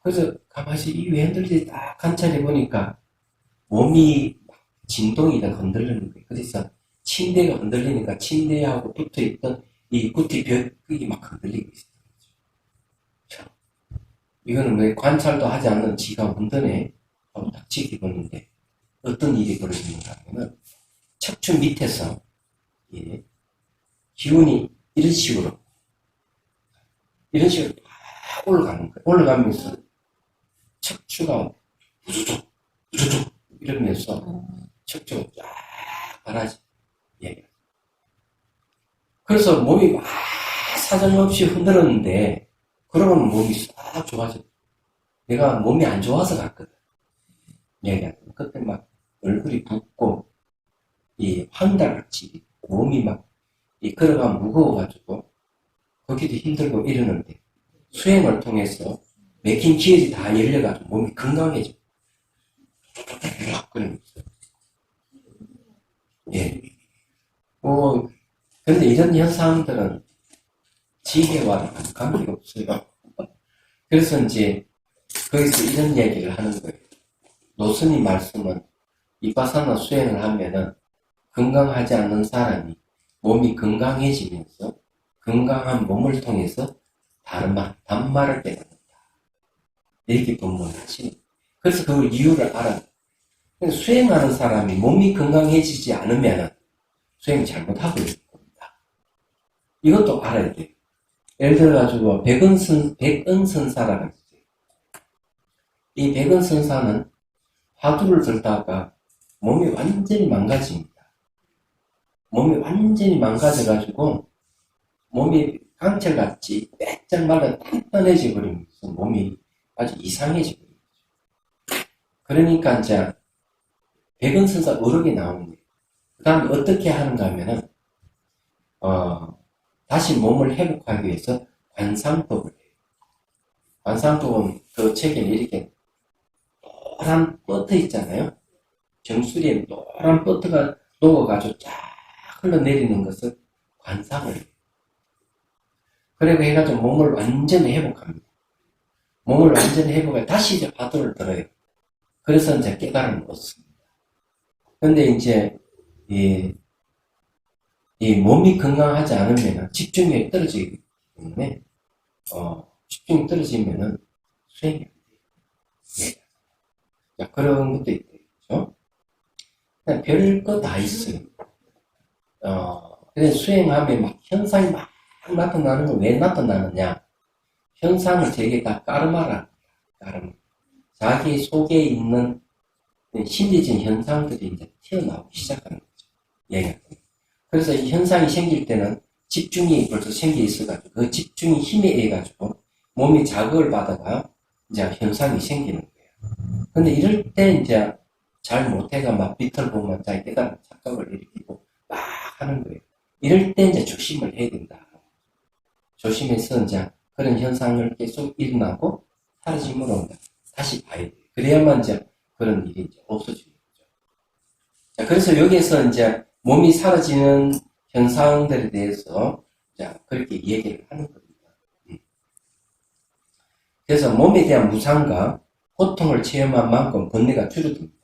그래서 가만히 왜 흔들리지 딱 관찰해 보니까 몸이 진동이 다 흔들리는 거예요. 그래서 침대가 흔들리니까 침대하고 붙어 있던 이 구티 벽이 막 흔들리고 있어요. 이거는 왜 관찰도 하지 않는 지가 운전에 딱 지켜보는데 어떤 일이 벌어지는가 하면은 척추 밑에서 기운이 이런 식으로 막 올라가는 거예요. 올라가면서 척추가 우두둑 우두둑 이러면서 척추가 쫙 바라지. 예. 그래서 몸이 막 사정없이 흔들었는데 그러면 몸이 싹 좋아져. 내가 몸이 안 좋아서 갔거든. 얘기하면 그때 막 얼굴이 붓고 이 황달같이 몸이 막 걸어가면 무거워가지고 걷기도 힘들고 이러는데 수행을 통해서 맥힌 기혈이 다 열려가지고 몸이 건강해져. 그러면서 예. 그런데 이런 현상들은 지혜와는 관계가 없어요. 그래서 이제 거기서 이런 얘기를 하는 거예요. 노스님 말씀은 이파사나 수행을 하면은 건강하지 않는 사람이 몸이 건강해지면서 건강한 몸을 통해서 단말을 깨닫는다. 이렇게 본문을 하시는 거예요. 그래서 그 이유를 알아요. 수행하는 사람이 몸이 건강해지지 않으면 수행 잘못하고 있는 겁니다. 이것도 알아야 돼요. 예를 들어가지고 백은선사라고 있어요. 이 백은선사는 화두를 들다가 몸이 완전히 망가집니다. 몸이 완전히 망가져가지고 몸이 강철같이 빼짝 말라 단단해져 버리면서 몸이 아주 이상해져 버립니다. 그러니까 이제 백은선사 어록이 나오는데 그 다음에 어떻게 하는가 하면은 다시 몸을 회복하기 위해서 관상법을 해요. 관상법은 그 책에는 이렇게 노란 버터 있잖아요. 정수리에 노란 버터가 녹아가지고 쫙 흘러내리는 것을 관상을 해요. 그리고 해가지고 몸을 완전히 회복합니다. 몸을 완전히 회복해 다시 이제 화두를 들어요. 그래서 이제 깨달음을 얻습니다. 근데 이제 이 몸이 건강하지 않으면 집중력이 떨어지기 때문에 집중이 떨어지면은 수행이 안 돼요. 네. 자, 그런 것도 있죠. 그냥 별거 다 있어요. 근데 수행하면 막 현상이 막 나타나는 건 왜 나타나느냐? 현상을 되게 다 까르마라. 까르마. 자기 속에 있는 심리적인 현상들이 이제 튀어나오기 시작하는 거죠. 얘가. 그래서 이 현상이 생길 때는 집중이 벌써 생겨 있어가지고 그 집중이 힘에 의해 가지고 몸이 자극을 받아가 이제 현상이 생기는 거예요. 근데 이럴 때 이제 잘 못해가 막 비틀보면 자기 깨달은 착각을 일으키고 막 하는 거예요. 이럴 때 이제 조심을 해야 된다. 조심해서 이제 그런 현상을 계속 일어나고 사라짐으로 다시 봐야 돼요. 그래야만 이제 그런 일이 이제 없어지는 거죠. 자, 그래서 여기에서 이제 몸이 사라지는 현상들에 대해서 자, 그렇게 얘기를 하는 겁니다. 그래서 몸에 대한 무상과 고통을 체험한 만큼 번뇌가 줄어듭니다.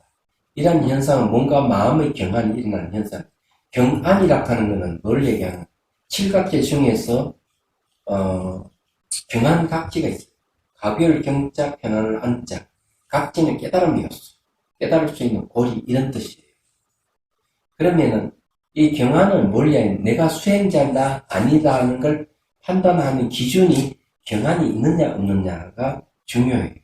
이러한 현상은 몸과 마음의 경안이 일어나는 현상. 경안이라 하는 것은 뭘 얘기하는? 칠각계 중에서 경안각지가 있어요. 가별, 경자, 편안을 안자. 각지는 깨달음이었어. 깨달을 수 있는 고리 이런 뜻이에요. 그러면은 이 경안은 뭘냐? 내가 수행자다 아니다 하는 걸 판단하는 기준이 경안이 있느냐 없느냐가 중요해요.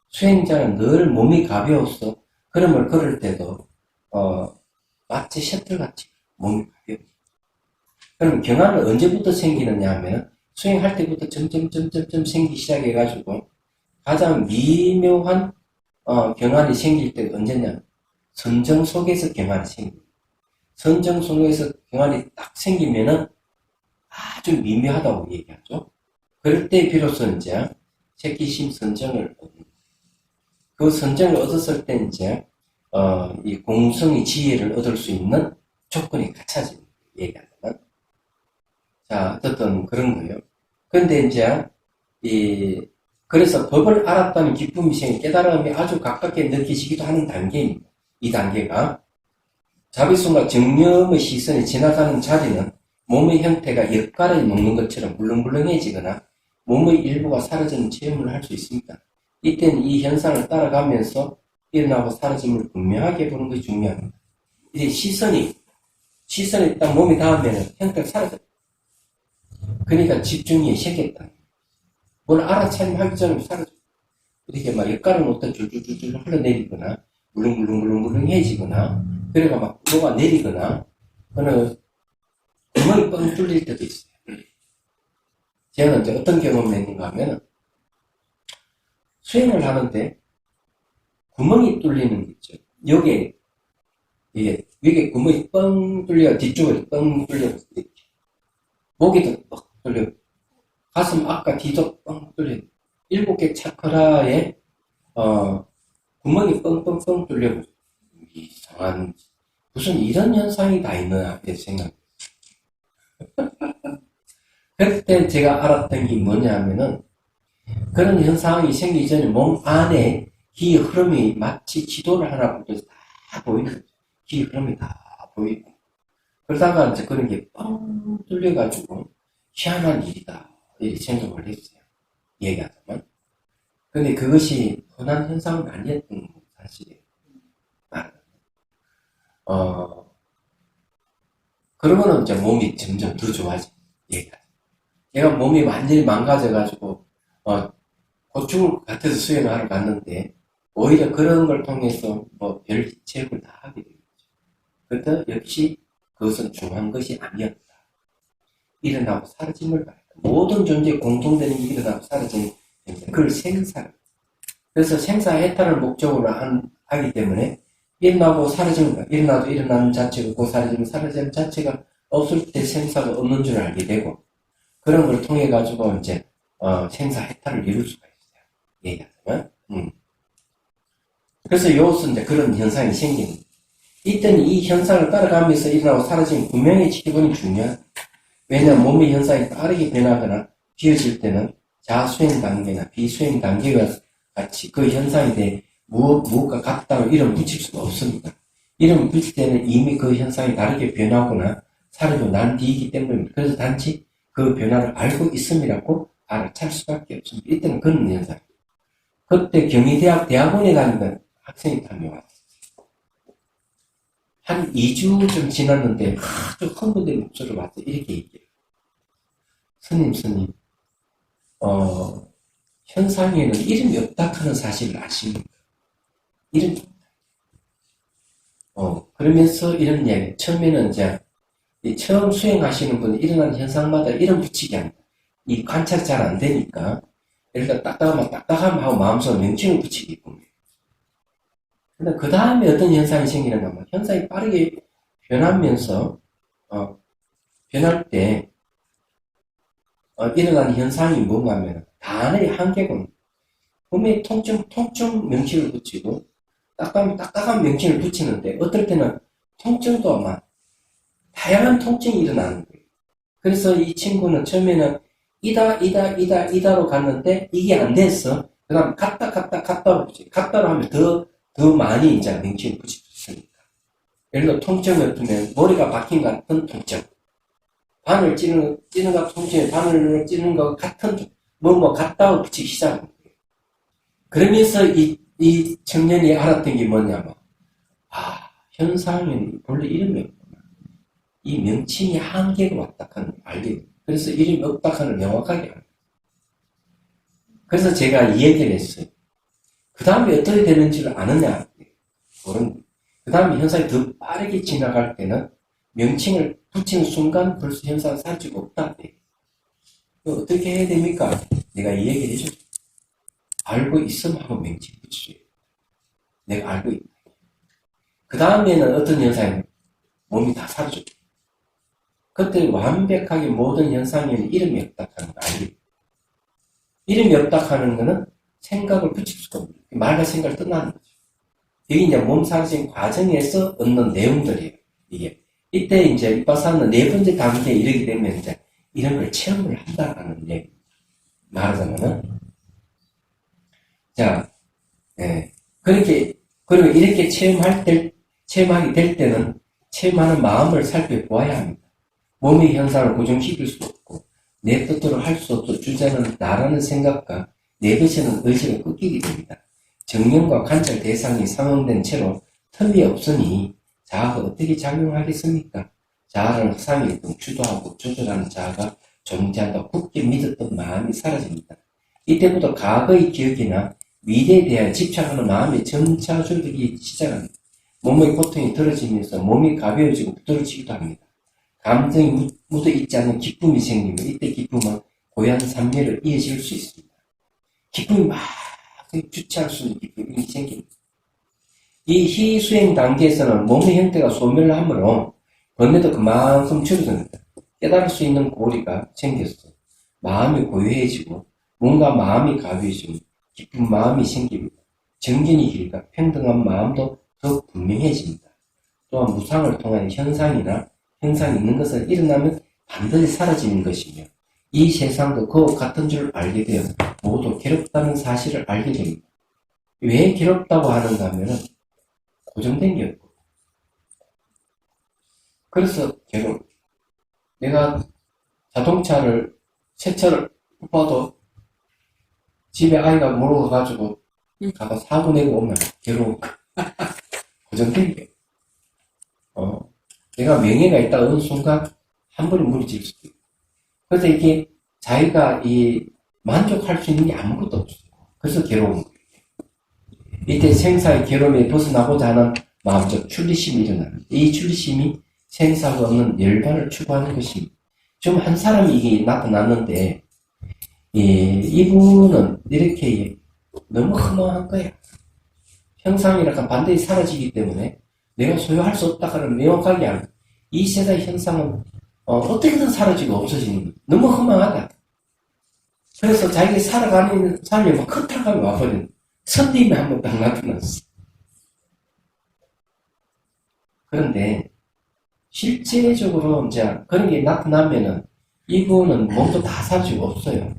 수행자는 늘 몸이 가벼워서 걸음을 걸을 때도 마치 셔틀같이 몸이 가벼워요. 그럼 경안은 언제부터 생기느냐 하면 수행할 때부터 점점 생기기 시작해가지고 가장 미묘한 경안이 생길 때가 언제냐? 선정 속에서 경안이 생깁니다. 선정 속에서 경안이 딱 생기면은 아주 미묘하다고 얘기하죠. 그럴 때 비로소 이제 새끼심 선정을 얻습니다. 그 선정을 얻었을 때 이제 이 공성의 지혜를 얻을 수 있는 조건이 갖춰집니다. 얘기하자면. 자, 어쨌든 그런 거예요. 근데 이제 그래서 법을 알았다는 기쁨이 생긴 깨달음이 아주 가깝게 느껴지기도 하는 단계입니다. 이 단계가 자비순과 정념의 시선이 지나가는 자리는 몸의 형태가 엿가락이 녹는 것처럼 물렁물렁해지거나 몸의 일부가 사라지는 체험을 할 수 있습니다. 이때는 이 현상을 따라가면서 일어나고 사라짐을 분명하게 보는 것이 중요합니다. 이제 시선이 딱 몸이 닿으면 형태가 사라져요. 그러니까 집중이 생겼다. 뭘 알아차림하기 전에 사라져. 이렇게 막 엿가락 놓다 줄줄줄줄 흘러내리거나 물렁물렁해지거나 그래가 막 녹아내리거나 그는 구멍이 뻥 뚫릴 때도 있어요. 제가 이제 어떤 경험을 했는가 하면 수행을 하는데 구멍이 뚫리는 게 있죠. 여기에 구멍이 뻥 뚫려 뒤쪽으로 뻥 뚫려 이렇게 목에도 뻥 뚫려 가슴 앞과 뒤도 뻥 뚫려 7개 차크라에 구멍이 뻥뻥뻥 뚫려 이상한 무슨 이런 현상이 다 있나 생각. 그때 제가 알았던 게 뭐냐 하면은 그런 현상이 생기기 전에 몸 안에 기의 흐름이 마치 지도를 하나 보면서 다 보이는 거죠. 기의 흐름이 다 보이고 그러다가 이제 그런 게 뻥 뚫려가지고 희한한 일이다 이렇게 생각을 했어요. 얘기하자면. 근데 그것이 흔한 현상은 아니었던 사실이에요. 그러고는 이제 몸이 점점 더 좋아져. 얘기하자. 얘가 몸이 완전히 망가져가지고 고충을 같아서 수행을 하러 갔는데 오히려 그런 걸 통해서 별 체험을 다 하게 되는 거죠. 그런데 역시 그것은 중요한 것이 아니었다. 일어나고 사라짐을 말한다. 모든 존재에 공통되는 게 일어나고 사라지는 그걸 생사. 그래서 생사해탈을 목적으로 하기 때문에 일어나고 사라지는 거야. 일어나도 일어나는 자체가 없고 사라지면 사라지는 자체가 없을 때 생사가 없는 줄 알게 되고 그런 걸 통해 가지고 이제 생사해탈을 이룰 수가 있어요. 얘기하자면. 그래서 여기서 이제 그런 현상이 생기는 거예요. 이때는 이 현상을 따라가면서 일어나고 사라지는 분명히 지켜보는 게 중요한. 왜냐하면 몸의 현상이 빠르게 변하거나 비어질 때는 자수행 단계나 비수행 단계가 같이 그 현상에 대해 무엇과 같다고 이름 붙일 수가 없습니다. 이름 붙일 때는 이미 그 현상이 다르게 변하거나 사라지고 난 뒤이기 때문입니다. 그래서 단지 그 변화를 알고 있음이라고 알아챌 수밖에 없습니다. 이때는 그런 현상. 그때 경희대학 대학원에 다니던 학생이 한명 왔어요. 한 2주쯤 지났는데 아주 흥분된 목소리로 와서 이렇게 얘기해요. 스님, 현상에는 이름이 없다 하는 사실을 아십니까? 이름이 없다. 그러면서 이런 이야기, 처음에는 이제, 이 처음 수행하시는 분이 일어나는 현상마다 이름 붙이기 합니다. 이 관찰 잘 안 되니까, 예를 들어 딱딱함 하고 마음속에 명칭을 붙이기 때문에. 근데 그 다음에 어떤 현상이 생기는가 하면, 현상이 빠르게 변하면서, 변할 때, 일어나는 현상이 뭔가 하면, 단어의 한계군, 분명히 통증 명칭을 붙이고, 딱딱한 명칭을 붙이는데, 어떨 때는 통증도 아마 다양한 통증이 일어나는 거예요. 그래서 이 친구는 처음에는 이다로 갔는데, 이게 안 됐어. 그 다음 갔다로 붙여. 갔다로 하면 더 많이 이제 명칭을 붙일 수 있으니까. 예를 들어 통증 같으면, 머리가 박힌 것 같은 통증. 바늘 찌는 것 통증에 바늘 찌는 것 같은, 같다고 붙이기 시작합니다. 그러면서 이 청년이 알았던 게 뭐냐면, 현상은 본래 이름이 없구나. 이 명칭이 한계가 왔다 하는 걸 알게 돼요. 그래서 이름이 없다 하는 걸 명확하게 합니다. 그래서 제가 이 얘기를 했어요. 그 다음에 어떻게 되는지를 아느냐. 그 다음에 현상이 더 빠르게 지나갈 때는 명칭을 붙이는 순간 벌써 현상은 사라지고 없다. 어떻게 해야 됩니까? 내가 이 얘기를 해줬죠. 알고 있음 하고 명칭 붙이죠. 내가 알고 있다. 그 다음에는 어떤 현상이 몸이 다 사라져. 그때 완벽하게 모든 현상에는 이름이 없다 하는 거 알죠. 이름이 없다 하는 거는 생각을 붙일 수가 없는 거예요. 말과 생각을 떠나는 거죠. 이게 이제 몸 사라진 과정에서 얻는 내용들이에요. 이게. 이때 이제 이빠사는 네 번째 단계에 이르게 되면 이제 이런 걸 체험을 한다라는 얘기. 말하자면은. 자, 그리고 이렇게 체험하게 될 때는 체험하는 마음을 살펴보아야 합니다. 몸의 현상을 고정시킬 수 없고, 내 뜻대로 할 수 없어 주자는 나라는 생각과 내 것에는 의지가 꺾이게 됩니다. 정령과 관찰 대상이 상응된 채로 틈이 없으니 자아가 어떻게 작용하겠습니까? 자아는 허상이 주도하고 조절하는 자아가 존재한다 굳게 믿었던 마음이 사라집니다. 이때부터 과거의 기억이나 미래에 대한 집착하는 마음이 점차 줄기 시작합니다. 몸의 고통이 덜어지면서 몸이 가벼워지고 부드러워지기도 합니다. 감정이 묻어있지 않은 기쁨이 생기며 이때 기쁨은 고요한 산매를 이어질 수 있습니다. 기쁨이 막 주체할 수 있는 기쁨이 생깁니다. 이 희수행 단계에서는 몸의 형태가 소멸하므로 번뇌도 그만큼 줄어듭니다. 깨달을 수 있는 고리가 생겼어. 마음이 고요해지고 뭔가 마음이 가벼워지고 기쁜 마음이 생깁니다. 정진이 길과 평등한 마음도 더 분명해집니다. 또한 무상을 통한 현상이 있는 것을 일어나면 반드시 사라지는 것이며 이 세상도 그와 같은 줄 알게 되어 모두 괴롭다는 사실을 알게 됩니다. 왜 괴롭다고 하는가 하면은 고정된 게 없고 그래서 괴로워. 내가 자동차를 새 차를 봐도 집에 아이가 몰고 가가지고 가서 사고 내고 오면 괴로워. 고정된 게 내가 명예가 있다 어느 순간 한 번에 무너질 수도 있고. 그래서 이게 자기가 만족할 수 있는 게 아무것도 없어요. 그래서 괴로운 거예요. 이때 생사의 괴로움에 벗어나고자 하는 마음적 출리심이 일어납니다. 이 출리심이 생사가 없는 열반을 추구하는 것입니다. 좀 한 사람이 이게 나타났는데, 이분은 이렇게 너무 허무한 거야. 형상이라고 반드시 사라지기 때문에 내가 소유할 수 없다 하는 명확하게 알고, 이 세상의 현상은 어떻게든 사라지고 없어지는 거예요. 너무 허망하다. 그래서 자기가 살아가는 삶이 막 허탈감이 와버리는 선님이 한번 딱 나타났어. 그런데 실제적으로 이제 그런 게 나타나면은 이분은 몸도 다 사라지고 없어요.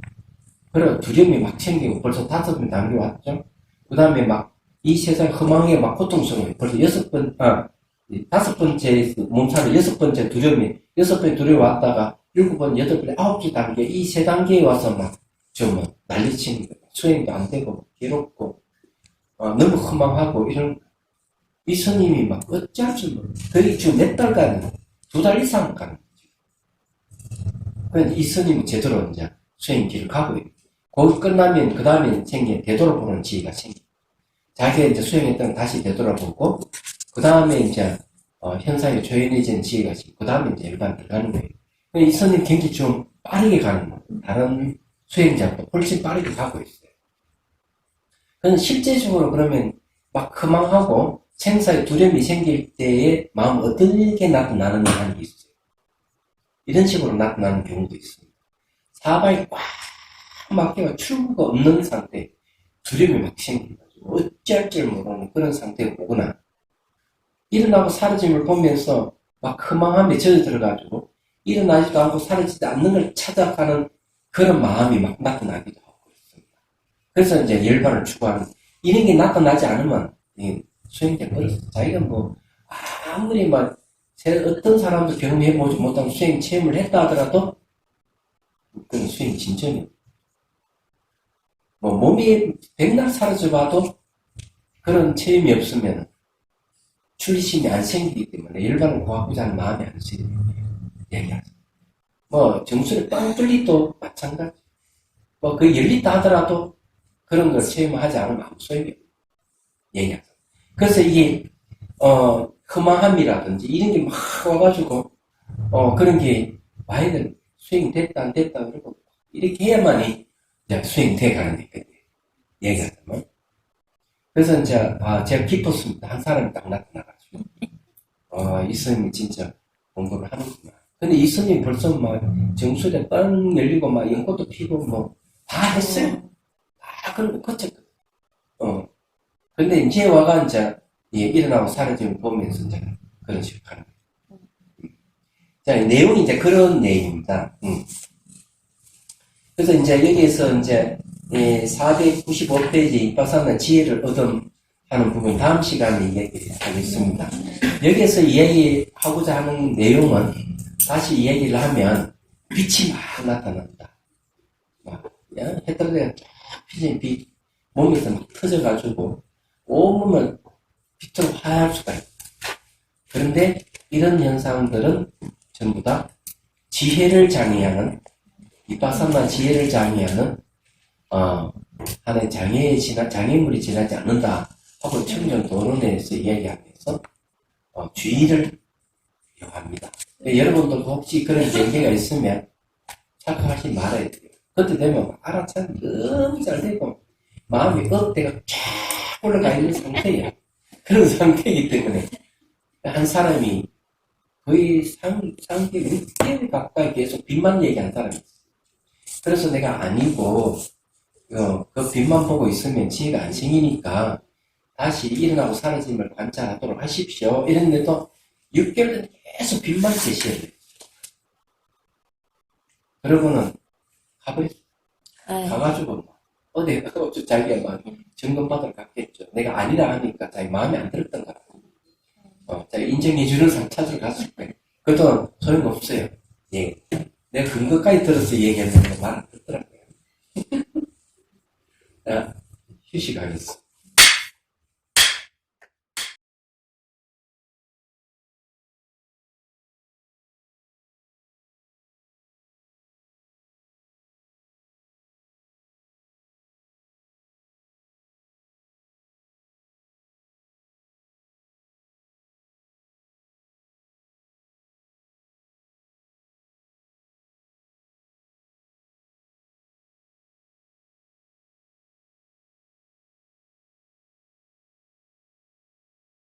그리고 두려움이 막 생기고 벌써 5번 단계 왔죠. 그 다음에 막 이 세상 허망에 막 고통스러워요. 벌써 5번째 몸살이 6번째 두려움이 6번째 두려움 왔다가 7번, 8번, 9째 단계 이 3단계에 와서 막 좀 난리치는 거예요. 수행도 안 되고 괴롭고 너무 허망하고 이런 이 스님이 막 어찌할 줄 모르고 거의 지금 몇 달간 2달 이상 가는 거죠. 그런데 이 스님은 제대로 이제 수행길을 가고 있고 거기 끝나면 그 다음에 생긴 되돌아보는 지혜가 생겨. 자기가 이제 수행했던 걸 다시 되돌아보고 그 다음에 이제, 현상이 조연해진 지혜가 있고, 그 다음에 이제 일반 들어가는 거예요. 이 선이 굉장히 좀 빠르게 가는 거예요. 다른 수행자보다 훨씬 빠르게 가고 있어요. 그건 실제적으로 그러면 막 허망하고 생사에 두려움이 생길 때에 마음 어떻게 나타나느냐 하는 게 있어요. 이런 식으로 나타나는 경우도 있습니다. 사방이 꽉 막혀가 출구가 없는 상태, 두려움이 막 생겨가지고 어찌할 줄 모르는 그런 상태에 오거나, 일어나고 사라짐을 보면서 막 허망함에 젖어들어가지고 일어나지도 않고 사라지지 않는 걸 찾아가는 그런 마음이 막 나타나기도 하고 그렇습니다. 그래서 이제 열반을 추구하는, 이런 게 나타나지 않으면 수행자가 어렵습니다. 자기가 뭐 아무리 막 어떤 사람도 경험해보지 못한 수행 체험을 했다 하더라도 그건 수행 진전이에요. 뭐 몸이 백날 사라져봐도 그런 체험이 없으면 출리심이 안 생기기 때문에 열반을 구하고자 하는 마음이 안 생겨요. 얘기하죠. 뭐 정수를 빵 뚫리도 마찬가지. 뭐 그 열리다 하더라도 그런 걸 체험하지 않으면 아무 소용이 없어요. 얘기하죠. 그래서 이게 허망함이라든지 이런 게 막 와가지고 그런 게 와야 되는, 수행이 됐다 안 됐다 그러고 이렇게 해야만이 이제 수행이 돼가는 거거든요. 얘기하자면. 그래서 이제 제가 기뻤습니다. 한 사람이 딱 나타나가지고 이 스님이 진짜 공부를 하는구나. 근데 이 스님이 벌써 막 정수에 빵 열리고 막 연꽃도 피고 뭐 다 했어요. 다 그런 거 거쳤거든. 근데 이제 와가 이제 일어나고 사라짐을 보면서 이제 그런 식으로 하는 거예요. 자, 내용이 이제 그런 내용입니다. 그래서 이제 여기에서 이제 495페이지 이빠사나 지혜를 얻음 하는 부분 다음 시간에 이야기하겠습니다. 여기에서 이야기하고자 하는 내용은 다시 이야기를 하면 빛이 막 나타난다. 막 해떨레가 쫙 피진 빛, 몸에서 막 터져가지고 온몸을 빛으로 화할 수가 있다. 그런데 이런 현상들은 전부 다 지혜를 장애하는, 이빠사나 지혜를 장애하는 하나의 장애물이 지나지 않는다 하고 청정도론에서 이야기하면서 주의를 요합니다. 여러분들도 혹시 그런 경계가 있으면 착각하지 말아야 돼요. 그때 되면 알아차는 너무 잘 되고 마음이 억대가 쫙 올라가 있는 상태예요. 그런 상태이기 때문에 한 사람이 거의 상태 6개월 가까이 계속 빚만 얘기한 사람이 있어요. 그래서 내가 아니고 그 빛만 보고 있으면 지혜가 안 생기니까 다시 일어나고 사라짐을 관찰하도록 하십시오. 이랬는데도 6개월 계속 빛만 제시해야 돼요. 여러분은 가버렸어요. 가가지고 어디 자기가 막 점검받으러 갔겠죠. 내가 아니라 하니까 자기 마음에 안 들었던 것 같아요. 자기 인정해주는 사람 찾으러 갔을 거예요. 그것도 소용없어요. 예. 내가 근거까지 들어서 얘기했는데